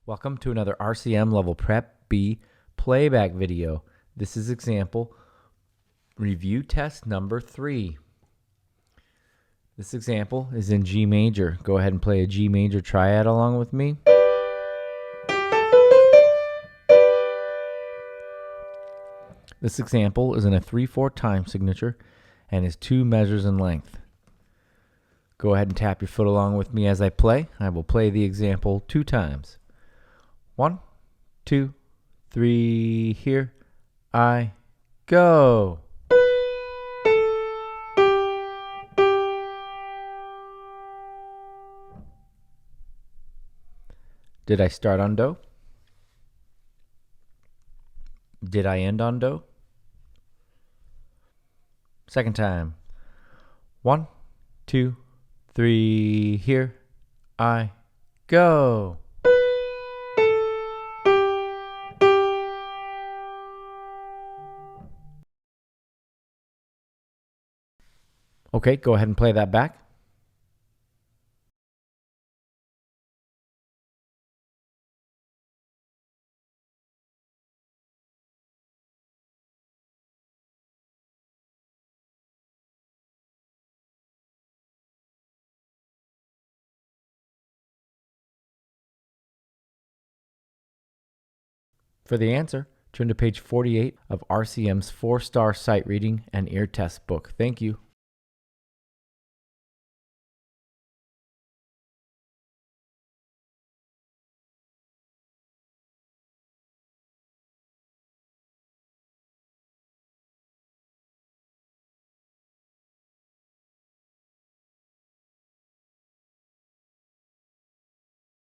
Welcome to another RCM Level Prep B playback video. This is example review test number 3. This example is in G major. Go ahead and play a G major triad along with me. This example is in a 3/4 time signature and is 2 measures in length. Go ahead and tap your foot along with me as I play. I will play the example 2 times. 1, 2, 3, here I go. Did I start on Do? Did I end on Do? Second time. 1, 2, 3, here I go. Okay, go ahead and play that back. For the answer, turn to page 48 of RCM's 4-star sight reading and ear test book. Thank you.